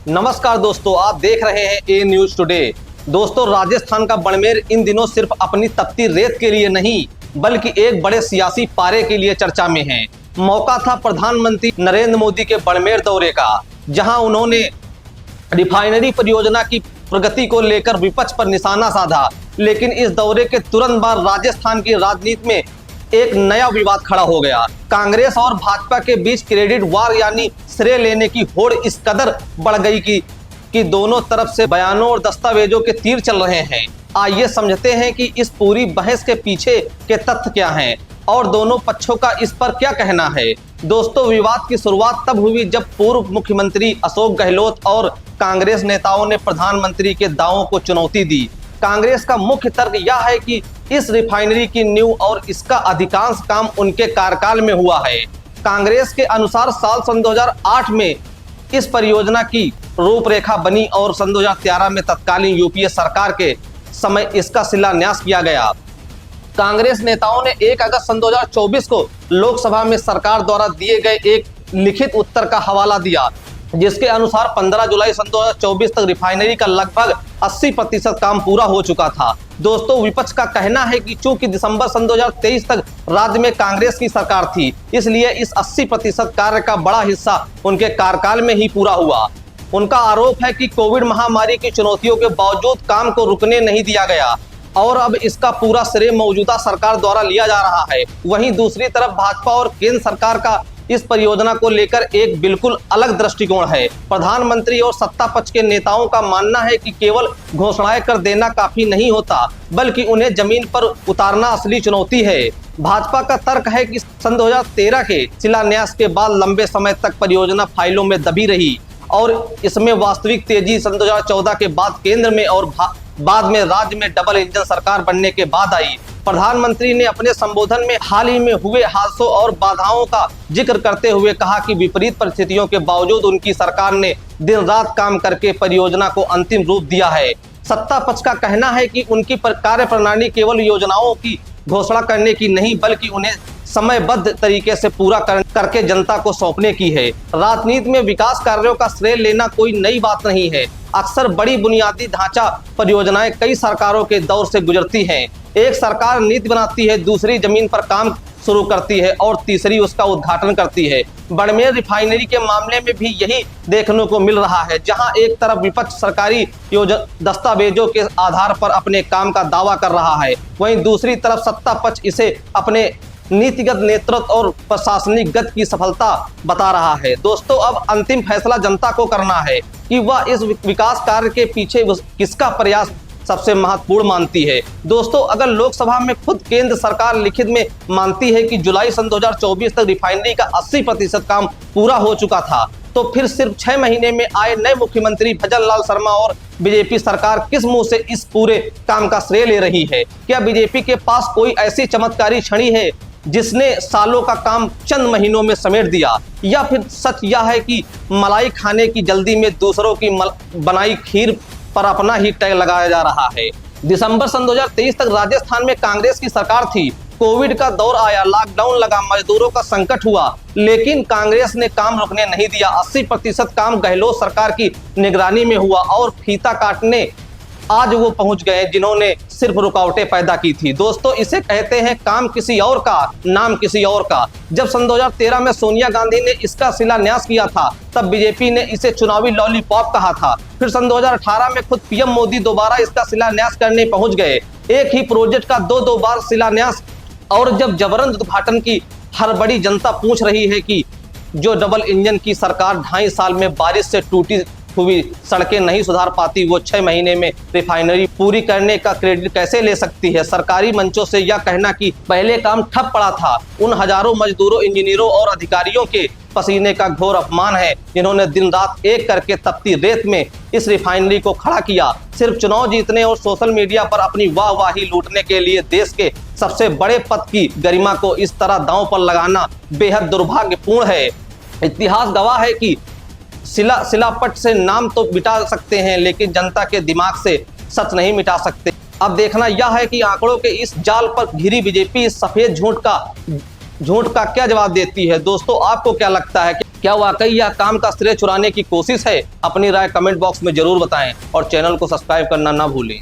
नमस्कार दोस्तों, आप देख रहे हैं ए न्यूज टुडे। दोस्तों, राजस्थान का बाड़मेर इन दिनों सिर्फ अपनी तपती रेत के लिए नहीं बल्कि एक बड़े सियासी पारे के लिए चर्चा में है। मौका था प्रधानमंत्री नरेंद्र मोदी के बाड़मेर दौरे का, जहां उन्होंने रिफाइनरी परियोजना की प्रगति को लेकर विपक्ष पर निशाना साधा। लेकिन इस दौरे के तुरंत बाद राजस्थान की राजनीति में एक नया विवाद खड़ा हो गया। कांग्रेस और भाजपा के बीच क्रेडिट वार यानी श्रेय लेने की होड़ इस कदर बढ़ गई कि दोनों तरफ से बयानों और दस्तावेजों के तीर चल रहे हैं। आइए समझते हैं कि इस पूरी बहस के पीछे के तथ्य क्या हैं और दोनों पक्षों का इस पर क्या कहना है। दोस्तों, विवाद की शुरुआत तब हुई जब पूर्व मुख्यमंत्री अशोक गहलोत और कांग्रेस नेताओं ने प्रधानमंत्री के दावों को चुनौती दी। कांग्रेस का मुख्य तर्क यह है कि इस रिफाइनरी की नींव और इसका अधिकांश काम उनके कार्यकाल में हुआ है। कांग्रेस के अनुसार साल सन 2008 में इस परियोजना की रूपरेखा बनी और सन 2013 में तत्कालीन यूपीए सरकार के समय इसका शिलान्यास किया गया। कांग्रेस नेताओं ने 1 अगस्त सन 2024 को लोकसभा में सरकार द्वारा दिए गए एक लिखित उत्तर का हवाला दिया, जिसके अनुसार 15 जुलाई सन 2024 तक रिफाइनरी का लगभग 80% काम पूरा हो चुका था। दोस्तों, विपक्ष का कहना है कि चूंकि दिसंबर सन 2023 तक राज्य में कांग्रेस की सरकार थी, इसलिए इस 80% कार्य का बड़ा हिस्सा उनके कार्यकाल में ही पूरा हुआ। उनका आरोप है कि कोविड महामारी की चुनौतियों के बावजूद काम को रुकने नहीं दिया गया और अब इसका पूरा श्रेय मौजूदा सरकार द्वारा लिया जा रहा है। वहीं दूसरी तरफ भाजपा और केंद्र सरकार का इस परियोजना को लेकर एक बिल्कुल अलग दृष्टिकोण है। प्रधानमंत्री और सत्ता पक्ष के नेताओं का मानना है कि केवल घोषणाएं कर देना काफी नहीं होता, बल्कि उन्हें जमीन पर उतारना असली चुनौती है। भाजपा का तर्क है कि सन 2013 के शिलान्यास के बाद लंबे समय तक परियोजना फाइलों में दबी रही और इसमें वास्तविक तेजी सन 2014 के बाद केंद्र में और बाद में राज्य में डबल इंजन सरकार बनने के बाद आई। प्रधानमंत्री ने अपने संबोधन में हाल ही में हुए हादसों और बाधाओं का जिक्र करते हुए कहा कि विपरीत परिस्थितियों के बावजूद उनकी सरकार ने दिन रात काम करके परियोजना को अंतिम रूप दिया है। सत्ता पक्ष का कहना है कि उनकी कार्य प्रणाली केवल योजनाओं की घोषणा करने की नहीं बल्कि उन्हें समयबद्ध तरीके से पूरा करके जनता को सौंपने की है। राजनीति में विकास कार्यों का श्रेय लेना कोई नई बात नहीं है। अक्सर बड़ी बुनियादी ढांचा परियोजनाएं कई सरकारों के दौर से गुजरती हैं। एक सरकार नीति बनाती है, दूसरी जमीन पर काम शुरू करती है और तीसरी उसका उद्घाटन करती है। बाड़मेर रिफाइनरी के मामले में भी यही देखने को मिल रहा है, जहां एक तरफ विपक्ष सरकारी दस्तावेजों के आधार पर अपने काम का दावा कर रहा है, वहीं दूसरी तरफ सत्ता पक्ष इसे अपने नीतिगत नेतृत्व और प्रशासनिक गति की सफलता बता रहा है। दोस्तों, अब अंतिम फैसला जनता को करना है कि वह इस विकास कार्य के पीछे किसका प्रयास सबसे महत्वपूर्ण मानती है। दोस्तों, अगर लोकसभा में खुद केंद्र सरकार लिखित में मानती है कि जुलाई सन 2024 तक रिफाइनरी का 80% काम पूरा हो चुका था, तो फिर सिर्फ 6 महीने में आए नए मुख्यमंत्री भजन लाल शर्मा और बीजेपी सरकार किस मुंह से इस पूरे काम का श्रेय ले रही है। क्या बीजेपी के पास कोई ऐसी चमत्कारी छड़ी है जिसने सालों का काम चंद महीनों में समेट दिया, या फिर सच यह है कि मलाई खाने की जल्दी में दूसरों की बनाई खीर पर अपना ही टैग लगाया जा रहा है। दिसंबर सन 2023 तक राजस्थान में कांग्रेस की सरकार थी। कोविड का दौर आया, लॉकडाउन लगा, मजदूरों का संकट हुआ, लेकिन कांग्रेस ने काम रुकने नहीं दिया। 80% काम गहलोत सरकार की निगरानी में हुआ और फीता काटने आज वो पहुंच गए जिन्होंने सिर्फ रुकावटें पैदा की थी। दोस्तों, इसे कहते हैं काम किसी और का, नाम किसी और का। जब सन 2013 में सोनिया गांधी ने इसका शिलान्यास किया था, तब बीजेपी ने इसे चुनावी लॉलीपॉप कहा था। फिर सन 2018 में खुद पीएम मोदी दोबारा इसका शिलान्यास करने पहुंच गए। एक ही प्रोजेक्ट का दो बार शिलान्यास, और जब जबरन उद्घाटन की हर बड़ी जनता पूछ रही है कि जो डबल इंजन की सरकार 2.5 साल में बारिश से टूटी हुई सड़कें नहीं सुधार पाती, वो 6 महीने में रिफाइनरी पूरी करने का क्रेडिट कैसे ले सकती है। सरकारी मंचों से यह कहना कि पहले काम ठप पड़ा था, उन हजारों मजदूरों, इंजीनियरों और अधिकारियों के पसीने का घोर अपमान है जिन्होंने दिन रात एक करके तपती रेत में इस रिफाइनरी को खड़ा किया, सिर्फ चुनाव जीतने और सोशल मीडिया पर अपनी वाहवाही लूटने के लिए। देश के सबसे बड़े पद की गरिमा को इस तरह दांव पर लगाना बेहद दुर्भाग्यपूर्ण है। इतिहास गवाह है कि शिलापट से नाम तो मिटा सकते हैं, लेकिन जनता के दिमाग से सच नहीं मिटा सकते। अब देखना यह है कि आंकड़ों के इस जाल पर घिरी बीजेपी इस सफेद झूठ का क्या जवाब देती है। दोस्तों, आपको क्या लगता है? क्या वाकई यह काम का श्रेय चुराने की कोशिश है? अपनी राय कमेंट बॉक्स में जरूर बताएं और चैनल को सब्सक्राइब करना ना भूलें।